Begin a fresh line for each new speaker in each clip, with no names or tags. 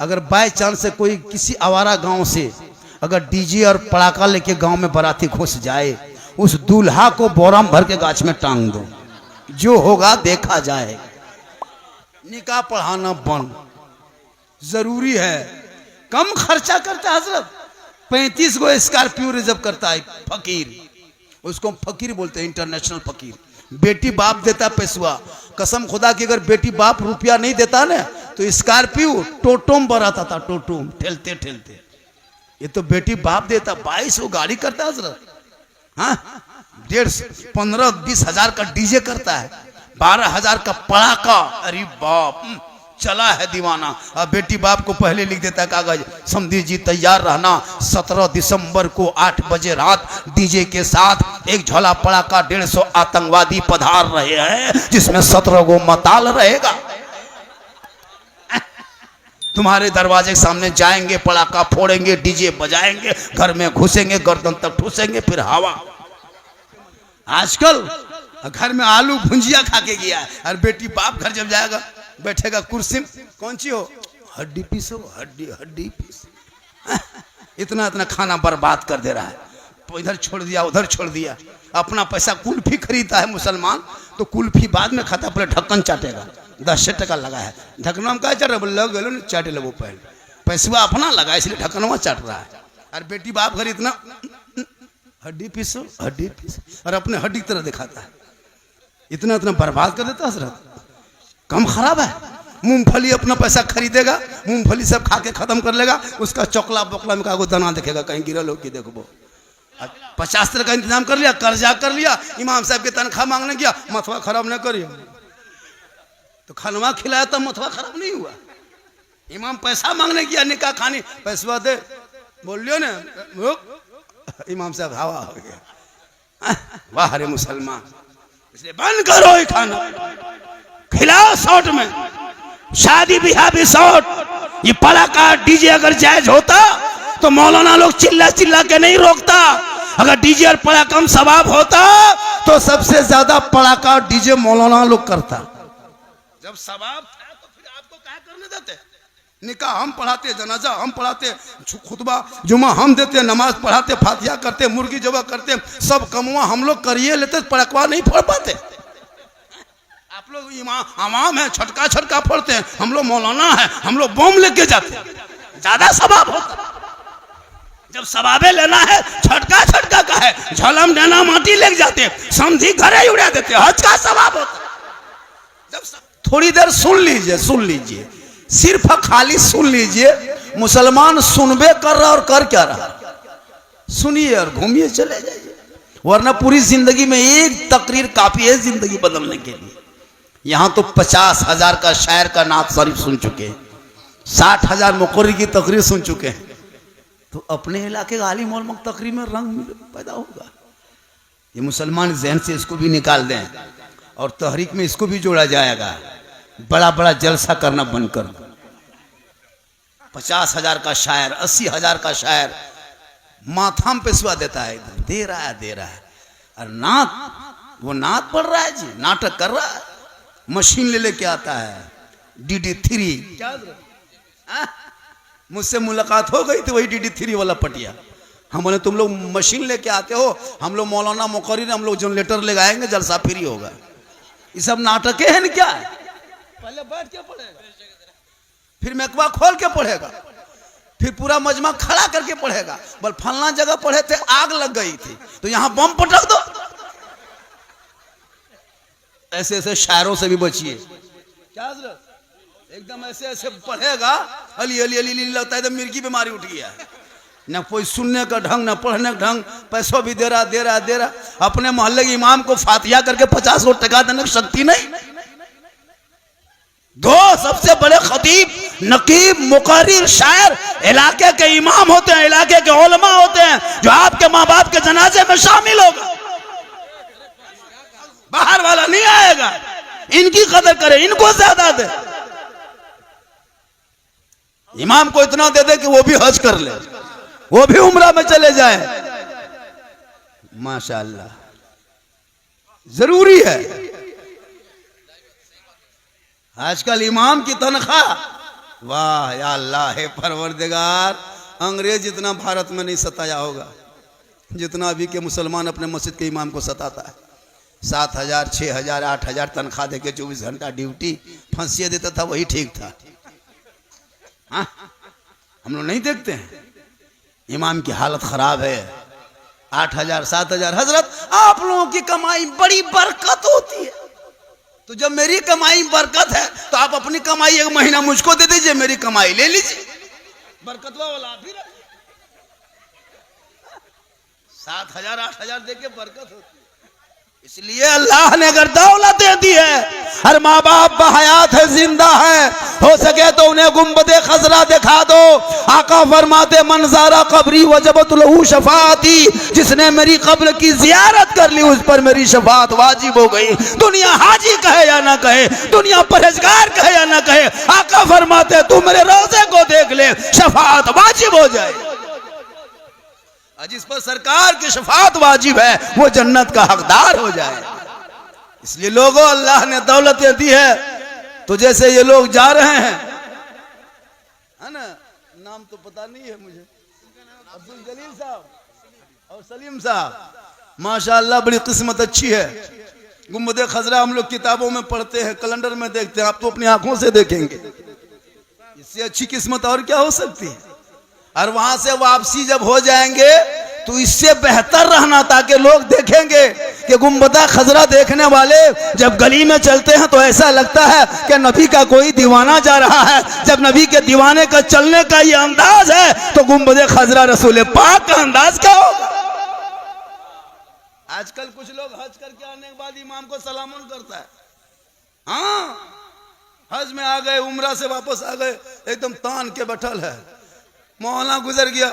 अगर by chance से कोई किसी आवारा गांव से अगर डीजे और पड़ाका लेके गांव में बाराती घुस जाए, उस दूल्हा को बोराम भर के गाछ में टांग दो, जो होगा देखा जाए। निकाह पढ़ाना बंद जरूरी है। कम खर्चा करता है हजरत, 35 गो स्कॉर्पियो रिजर्व करता है फकीर, उसको फकीर बोलते हैं, इंटरनेशनल फकीर। बेटी बाप देता पैसवा, कसम खुदा की अगर बेटी बाप रुपया नहीं देता ना तो स्कॉर्पियो टोटोम बराता था, टोटोम ठेलते ठेलते। ये तो बेटी बाप देता, 22 वो गाड़ी करता है हजरत, हाँ 1.5 15-20 हजार का डीजे करता है, 12,000 का पड़ाका। अरे बाप चला है दीवाना। अब बेटी बाप को पहले लिख देता कागज, समधी जी तैयार रहना, 17 दिसंबर को 8 बजे रात डीजे के साथ एक झोला पड़ाका 150 आतंकवादी पधार रहे हैं, जिसमें 17 गो मताल रहेगा। तुम्हारे दरवाजे के सामने जाएंगे, पड़ाका फोड़ेंगे, डीजे बजाएंगे, घर में घुसेंगे, गर्दन तक ठूसेंगे, फिर हवा। आजकल घर में आलू भुंजिया खा के गया है, और बेटी बाप घर जब जाएगा बैठेगा कुर्सी में, कौन सी हो, हड्डी पीस हो, हड्डी पीस। इतना इतना खाना बर्बाद कर दे रहा है, इधर छोड़ दिया उधर छोड़ दिया। अपना पैसा कुल्फी खरीदता है मुसलमान, तो कुल्फी बाद में खाता, पहले ढक्कन चाटेगा, 10 टका लगा है, ढक्कन क्या चाट रहा, लग गए चाटे लगो, पहले पैसा अपना लगा इसलिए ढक्कनवा चाट रहा है। और बेटी बाप घर इतना हड्डी पीस हो, हड्डी पीस, और अपने हड्डी की तरह दिखाता है, इतना इतना बर्बाद कर देता हजरत। कम खराब है। मूंगफली अपना पैसा खरीदेगा, मूंगफली सब खा के खत्म कर लेगा, उसका चौकला बोकला में कागो दाना देखेगा, कहीं गिरल हो कि देखो। 50 तरह का इंतजाम कर लिया, कर्जा कर लिया, इमाम साहब के तनख्वाह मांगने गया, मथवा खराब न करिए, तो खनवा खिलाया तब मथवा खराब नहीं हुआ। इमाम पैसा मांगने गया, निकाह खानी, पैसा दे, बोलियो ना, इमाम साहब हवा हो गया। वाह रे मुसलमान, इसलिए बंद करो ये खाना, खिलाओ शॉर्ट में, शादी ब्याह भी शॉर्ट। ये पड़ाका डीजे अगर जायज होता तो मौलाना लोग चिल्ला चिल्ला के नहीं रोकता। अगर डीजे और पड़ाका में सवाब होता तो सबसे ज्यादा पड़ाका डीजे मौलाना लोग करता। जब सवाब था तो फिर आपको क्या करने देते? निकाह हम पढ़ाते, जनाजा हम पढ़ाते, खुतबा जुमा हम देते, नमाज पढ़ाते, फातिहा करते, मुर्गी जबा करते, सब कमुआ हम लोग करिए लेते, पड़कवा नहीं फोड़ पाते। आप लोग इमाम है, छटका छटका फोड़ते हैं, हम लोग मौलाना है, हम लोग बम लेके जाते हैं, ज्यादा सवाब होता। जब सवाबे लेना है छटका छटका का है, झलम देना माटी लेके जाते, समधी घरे उड़ा देते, हज का सवाब होता। जब थोड़ी देर सुन लीजिए, सिर्फ खाली सुन लीजिए, मुसलमान सुनबे कर रहा और कर क्या रहा, सुनिए और घूमिए चले जाइए, वरना पूरी जिंदगी में एक तकरीर काफी है जिंदगी बदलने के लिए। यहां तो 50,000 का शायर का नात शरीफ सुन चुके हैं, 60,000 मुकर्री की तकरीर सुन चुके हैं, तो अपने इलाके का आलिम उलमा तकरीर में रंग पैदा होगा। ये मुसलमान जहन से इसको भी निकाल दें और तहरीक में इसको भी जोड़ा जाएगा। बड़ा बड़ा जलसा करना बंद कर दो। 50,000 का शायर, 80,000 का शायर माथा में पेशवा देता है, दे रहा है, और नात, वो नात पढ़ रहा है जी, नाटक कर रहा है, मशीन ले लेके आता है, DD3। मुझसे मुलाकात हो गई थी वही DD3 वाला पटिया। हम बोले तुम लोग मशीन लेके आते हो, हम लोग मौलाना मुकर्री, हम लोग जनरेटर ले आएंगे, जलसा फ्री होगा। ये सब नाटक है न क्या? पहले बैठ के पढ़ेगा, फिर मैकवा खोल के पढ़ेगा, फिर पूरा मजमा खड़ा करके पढ़ेगा। बोल फलना जगह पढ़े थे, आग लग गई थी, तो यहां बम पटक दो। ऐसे ऐसे शायरों से भी बचिए। क्या हजरत? एकदम ऐसे ऐसे पढ़ेगा, अली अली अली अली लगता है, मिर्गी बीमारी उठ गया है, न कोई सुनने का ढंग, न पढ़ने का ढंग, पैसों भी दे रहा। अपने मोहल्ले के इमाम को फातिहा करके 50 टका देने की शक्ति नहीं। दो सबसे बड़े खतीब, नकीब, मुकर्रिर, शायर इलाके के इमाम होते हैं, इलाके के उलमा होते हैं, जो आपके माँ बाप के जनाजे में शामिल होगा। बाहर वाला नहीं आएगा। इनकी कदर करे, इनको ज्यादा दे। इमाम को इतना दे दे कि वो भी हज कर ले, वो भी उम्रा में चले जाए। माशाअल्लाह, जरूरी है। आजकल इमाम की तनख्वाह वाह या अल्लाह है परवरदिगार, अंग्रेज इतना भारत में नहीं सताया होगा जितना अभी के मुसलमान अपने मस्जिद के इमाम को सताता है। 7,000 6,000 8,000 तनख्वाह दे के 24 घंटा ड्यूटी, फांसी देता था वही ठीक था। हाँ? हम लोग नहीं देखते हैं इमाम की हालत खराब है। 8,000 7,000। हजरत आप लोगों की कमाई बड़ी बरकत होती है, तो जब मेरी कमाई बरकत है तो आप अपनी कमाई 1 महीना मुझको दे दीजिए, मेरी कमाई ले लीजिए, बरकतवा वाला आप ही रखिए। 7,000 8,000 दे के बरकत होती है। इसलिए अल्लाह ने अगर दौलत दे दी है, हर माँ बाप बहयात है, जिंदा है, हो सके तो उन्हें गुंबदे खजरा दिखा दो। आका फरमाते मंजारा कब्री वजबत लहू शफाती, जिसने मेरी कब्र की जियारत कर ली उस पर मेरी शफात वाजिब हो गई। दुनिया हाजी कहे या ना कहे, दुनिया परहेजगार कहे या ना कहे, आका फरमाते तू मेरे रोजे को देख ले, शफात वाजिब हो जाए। जिस पर सरकार की शफात वाजिब है वो जन्नत का हकदार हो जाए। इसलिए लोगों अल्लाह ने दौलतें दी है, तो जैसे ये लोग जा रहे हैं, है ना, नाम तो पता नहीं है मुझे, अब्दुल जलील साहब और सलीम साहब, माशाअल्लाह बड़ी किस्मत अच्छी है। गुंबदे खजरा हम लोग किताबों में पढ़ते हैं, कैलेंडर में देखते हैं, आप तो अपनी आंखों से देखेंगे। इससे अच्छी किस्मत और क्या हो सकती है। और वहां से वापसी जब हो जाएंगे तो इससे बेहतर रहना, ताकि लोग देखेंगे कि गुंबदा खजरा देखने वाले जब गली में चलते हैं तो ऐसा लगता है कि नबी का कोई दीवाना जा रहा है। जब नबी के दीवाने का चलने का ये अंदाज है तो गुंबदे खजरा रसूल पाक का अंदाज क्या होगा। आजकल कुछ लोग हज करके आने के बाद इमाम को सलामन करता है। हाँ, हज में आ गए, उम्रा से वापस आ गए, एकदम तान के बैठल है, मौला गुजर गया,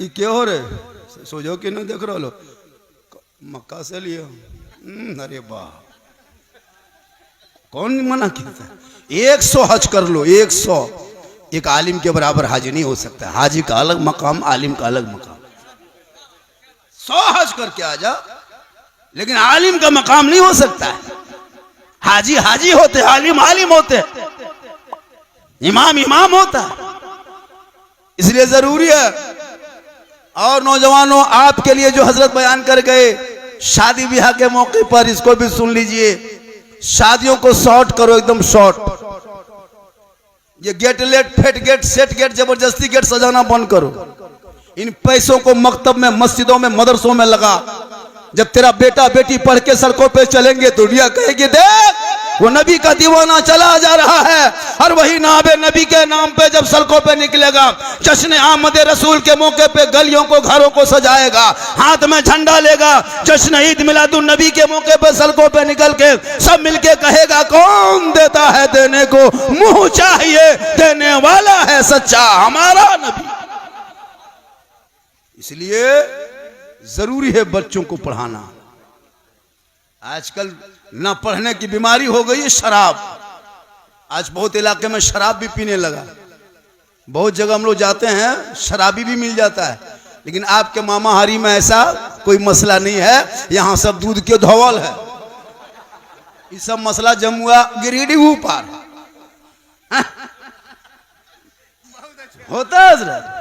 ये क्या हो रहे, सोचो कि नहीं देख रहे लो, मक्का से लिए। अरे वाह, कौन मना किया था। 100 हज कर लो, 100। एक आलिम के बराबर हाजी नहीं हो सकता। हाजी का अलग मकाम, आलिम का अलग मकाम। 100 हज करके आ जा, लेकिन आलिम का मकाम नहीं हो सकता है। हाजी हाजी होते, आलिम आलिम होते, इमाम इमाम होता है। इसलिए जरूरी है। और नौजवानों, आपके लिए जो हजरत बयान कर गए शादी ब्याह के मौके पर, इसको भी सुन लीजिए। शादियों को शॉर्ट करो, एकदम शॉर्ट। ये गेट लेट, फेट गेट, सेट गेट, जबरदस्ती गेट सजाना बंद करो। इन पैसों को मकतब में, मस्जिदों में, मदरसों में लगा। जब तेरा बेटा बेटी पढ़ के सड़कों पे चलेंगे, दुनिया कहेगी देख वो नबी का दीवाना चला जा रहा है। और वही नाबे नबी के नाम पे जब सड़कों पे निकलेगा, जश्न आमद रसूल के मौके पे गलियों को, घरों को सजाएगा, हाथ में झंडा लेगा, जश्न ईद मिलादुन नबी के मौके पे सड़कों पे निकल के सब मिलके कहेगा कौन देता है देने को, मुंह चाहिए देने वाला है सच्चा हमारा नबी। इसलिए जरूरी है बच्चों को पढ़ाना। आजकल ना पढ़ने की बीमारी हो गई है शराब। आज बहुत इलाके में शराब भी पीने लगा। बहुत जगह हम लोग जाते हैं, शराबी भी मिल जाता है। लेकिन आपके मामा हारी में ऐसा कोई मसला नहीं है। यहाँ सब दूध के धौल है। ये सब मसला जमुआ गिरिडीह ऊपर होता है हजरत।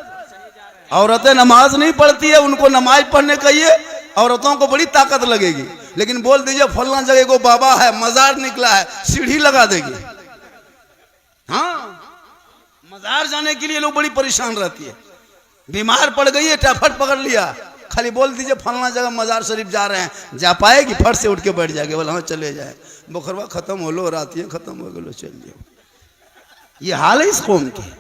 औरतें नमाज नहीं पढ़ती है, उनको नमाज पढ़ने कहिए, औरतों को बड़ी ताकत लगेगी। लेकिन बोल दीजिए फलना जगह को बाबा है, मजार निकला है, सीढ़ी लगा देगी। हाँ, मजार जाने के लिए लोग बड़ी परेशान रहती है। बीमार पड़ गई है, टाफट पकड़ लिया, खाली बोल दीजिए फलना जगह मजार शरीफ जा रहे हैं, जा पाएगी? फट से उठ के बैठ जाएगी, बोला हाँ चले जाए, बुखरवा खत्म हो लो, रातियां खत्म हो गलो, चल जाओ। ये हाल है इस कौम की।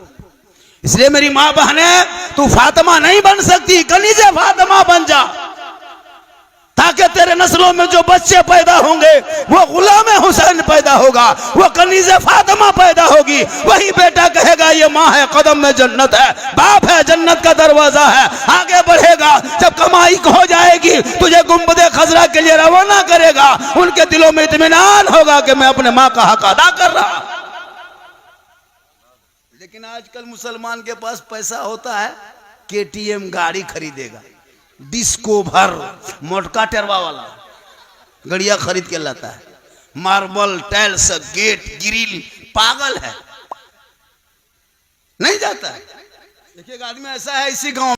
इसलिए मेरी माँ बहने, तू फातिमा नहीं बन सकती, कनीज़े फातिमा बन जा, ताकि तेरे नस्लों में जो बच्चे पैदा होंगे वो गुलाम हुसैन पैदा होगा, वो कनीज़े फातिमा पैदा होगी। वही बेटा कहेगा ये माँ है, कदम में जन्नत है, बाप है, जन्नत का दरवाजा है। आगे बढ़ेगा, जब कमाई हो जाएगी तुझे गुंबदे खजरा के लिए रवाना करेगा। उनके दिलों में इत्मीनान होगा कि मैं अपने माँ का हक अदा कर रहा। लेकिन आजकल मुसलमान के पास पैसा होता है, KTM गाड़ी खरीदेगा, डिस्को भर मोटका टेरवा वाला गड़िया खरीद के लाता है, मार्बल टाइल्स, गेट, ग्रिल, पागल है। नहीं जाता है। एक एक आदमी ऐसा है इसी गांव